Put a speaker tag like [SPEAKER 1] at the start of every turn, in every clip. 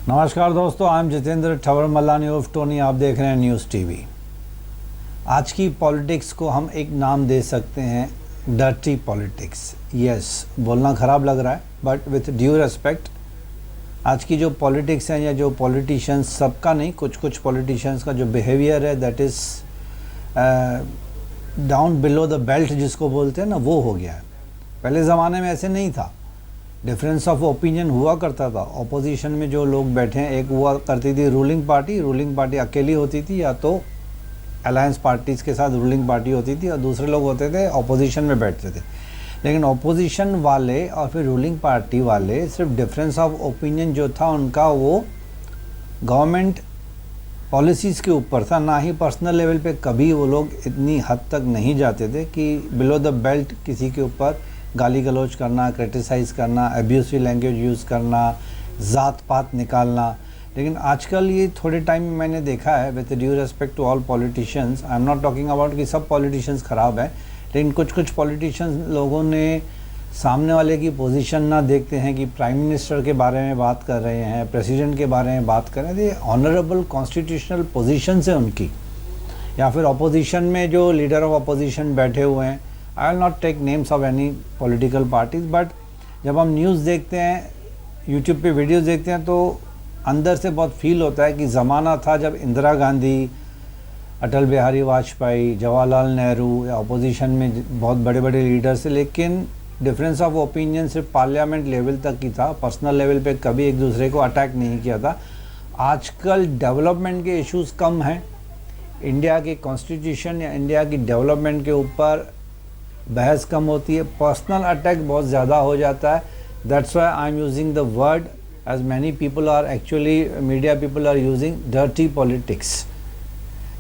[SPEAKER 1] नमस्कार दोस्तों, I am Jitendra Thawar Mallani of Tony. आप देख रहे हैं न्यूज़ टीवी। आज की पॉलिटिक्स को हम एक नाम दे सकते हैं, डर्टी पॉलिटिक्स। यस, बोलना ख़राब लग रहा है बट विथ ड्यू रिस्पेक्ट आज की जो पॉलिटिक्स है या जो पॉलिटिशियंस, सबका नहीं, कुछ कुछ पॉलिटिशियंस का जो बिहेवियर है that is down below the belt जिसको बोलते हैं ना, वो हो गया है। पहले ज़माने में ऐसे नहीं था। डिफरेंस ऑफ ओपिनियन हुआ करता था। ऑपोजिशन में जो लोग बैठे हैं, एक हुआ करती थी रूलिंग पार्टी अकेली होती थी या तो अलायंस पार्टीज़ के साथ रूलिंग पार्टी होती थी, और दूसरे लोग होते थे ऑपोजिशन में बैठते थे। लेकिन ऑपोजिशन वाले और फिर रूलिंग पार्टी वाले सिर्फ डिफरेंस ऑफ ओपिनियन जो था उनका वो गवर्नमेंट पॉलिसीज़ के ऊपर था, ना ही पर्सनल लेवल पे कभी वो लोग इतनी हद तक नहीं जाते थे कि बिलो द बेल्ट किसी के ऊपर गाली गलौज करना, क्रिटिसाइज़ करना, अब्यूसिव लैंग्वेज यूज़ करना, ज़ात पात निकालना। लेकिन आजकल ये थोड़े टाइम में मैंने देखा है, with due respect to all politicians, I am not talking about कि सब पॉलिटिशियंस ख़राब हैं, लेकिन कुछ कुछ पॉलिटिशियंस लोगों ने सामने वाले की पोजीशन ना देखते हैं कि प्राइम मिनिस्टर के बारे में बात कर रहे हैं, प्रेसिडेंट के बारे में बात कर रहे हैं। ये ऑनरेबल कॉन्स्टिट्यूशनल पोजीशन है उनकी, या फिर अपोजिशन में जो लीडर ऑफ अपोजिशन बैठे हुए हैं। I will not take names of any political parties, but जब हम न्यूज़ देखते हैं, यूट्यूब पे वीडियोस देखते हैं, तो अंदर से बहुत फील होता है कि ज़माना था जब इंदिरा गांधी, अटल बिहारी वाजपेयी, जवाहरलाल नेहरू या अपोजिशन में बहुत बड़े बड़े लीडर्स थे, लेकिन डिफरेंस ऑफ ओपिनियन सिर्फ पार्लियामेंट लेवल तक ही था। पर्सनल लेवल पे कभी एक दूसरे को अटैक नहीं किया था। आजकल डेवलपमेंट के इश्यूज़ कम हैं, इंडिया के कॉन्स्टिट्यूशन या इंडिया की डेवलपमेंट के ऊपर बहस कम होती है, पर्सनल अटैक बहुत ज़्यादा हो जाता है। That's why I am using the word, as many people are actually, media people are using dirty politics.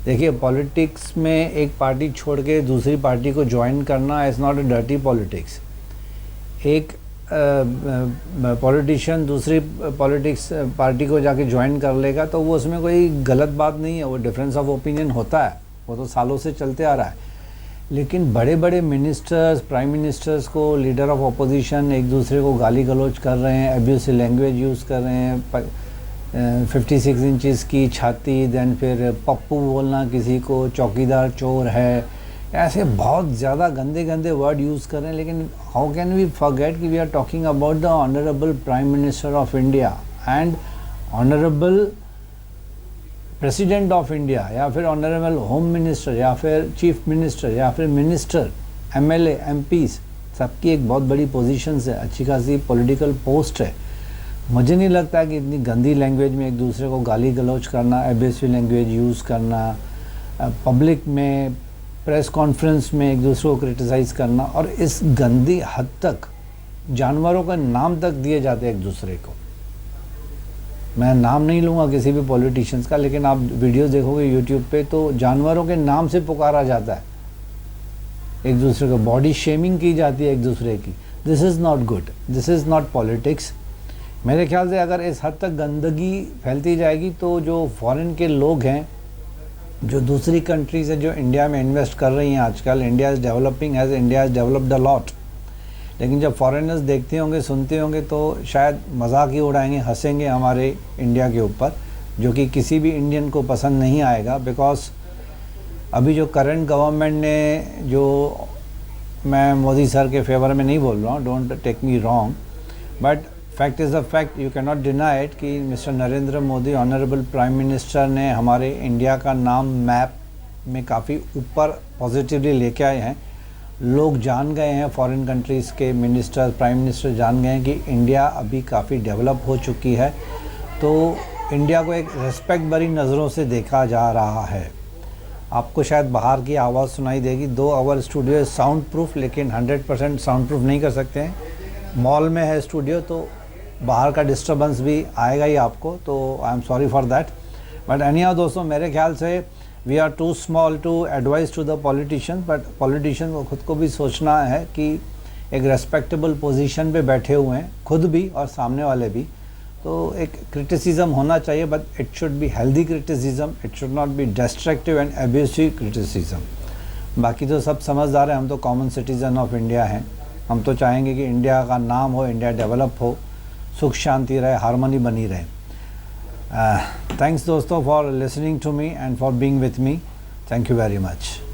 [SPEAKER 1] देखिए, पॉलिटिक्स में एक पार्टी छोड़ के दूसरी पार्टी को ज्वाइन करना is not a dirty politics. एक पॉलिटिशियन दूसरी पॉलिटिक्स पार्टी को जाके ज्वाइन कर लेगा तो वो उसमें कोई गलत बात नहीं है, वो डिफरेंस ऑफ ओपिनियन होता है, वो तो सालों से चलते आ रहा है। लेकिन बड़े बड़े मिनिस्टर्स, प्राइम मिनिस्टर्स को, लीडर ऑफ अपोजिशन एक दूसरे को गाली गलौज कर रहे हैं, अब्यूसिव लैंग्वेज यूज़ कर रहे हैं, 56 इंचज़ की छाती, देन फिर पप्पू बोलना किसी को, चौकीदार चोर है, ऐसे बहुत ज़्यादा गंदे गंदे वर्ड यूज़ कर रहे हैं। लेकिन हाउ कैन वी फॉरगेट कि we are talking about the honourable prime minister of India and honourable president of India, या फिर ऑनरेबल होम मिनिस्टर, या फिर चीफ मिनिस्टर, या फिर मिनिस्टर, एमएलए, एमपीज़, सबकी एक बहुत बड़ी पोजीशन है, अच्छी खासी पॉलिटिकल पोस्ट है। मुझे नहीं लगता कि इतनी गंदी लैंग्वेज में एक दूसरे को गाली गलौज करना, एब्यूसिव लैंग्वेज यूज़ करना, पब्लिक में, प्रेस कॉन्फ्रेंस में एक दूसरे को क्रिटिसाइज़ करना, और इस गंदी हद तक जानवरों का नाम तक दिए जाते हैं एक दूसरे को। मैं नाम नहीं लूँगा किसी भी पॉलिटिशियंस का, लेकिन आप वीडियोस देखोगे यूट्यूब पे तो जानवरों के नाम से पुकारा जाता है एक दूसरे को, बॉडी शेमिंग की जाती है एक दूसरे की। This is not good, this is not politics. मेरे ख्याल से अगर इस हद तक गंदगी फैलती जाएगी तो जो फॉरेन के लोग हैं, जो दूसरी कंट्रीज़ हैं जो इंडिया में इन्वेस्ट कर रही हैं आजकल, India is developing as India is developed a lot, लेकिन जब फॉरेनर्स देखते होंगे, सुनते होंगे तो शायद मजाक ही उड़ाएंगे, हंसेंगे हमारे इंडिया के ऊपर, जो कि किसी भी इंडियन को पसंद नहीं आएगा। बिकॉज अभी जो करंट गवर्नमेंट ने, जो मैं मोदी सर के फेवर में नहीं बोल रहा हूँ, don't take me wrong, but fact is a fact, you can not deny it कि mister Narendra Modi, honourable prime minister ने हमारे इंडिया का नाम मैप में काफ़ी ऊपर पॉजिटिवली लेके आए हैं। लोग जान गए हैं, फॉरेन कंट्रीज़ के मिनिस्टर, प्राइम मिनिस्टर जान गए हैं कि इंडिया अभी काफ़ी डेवलप हो चुकी है, तो इंडिया को एक रेस्पेक्ट भरी नज़रों से देखा जा रहा है। आपको शायद बाहर की आवाज़ सुनाई देगी, 2 आवर स्टूडियो साउंड प्रूफ, लेकिन 100% साउंड प्रूफ नहीं कर सकते हैं। मॉल में है स्टूडियो तो बाहर का डिस्टर्बेंस भी आएगा ही आपको, तो I am sorry for that. But anyhow दोस्तों, मेरे ख्याल से we are too small to advice to the politician, but politician को खुद को भी सोचना है कि एक रेस्पेक्टेबल पोजीशन पे बैठे हुए हैं, खुद भी और सामने वाले भी, तो एक क्रिटिसिज्म होना चाहिए, but it should be healthy criticism, it should not be destructive and abusive criticism. बाकी तो सब समझदार हैं, हम तो कॉमन सिटीज़न ऑफ इंडिया हैं, हम तो चाहेंगे कि इंडिया का नाम हो, इंडिया डेवलप हो, सुख शांति रहे, हारमोनी बनी रहे। थैंक्स दोस्तों for listening to me and for being with me. Thank you very much.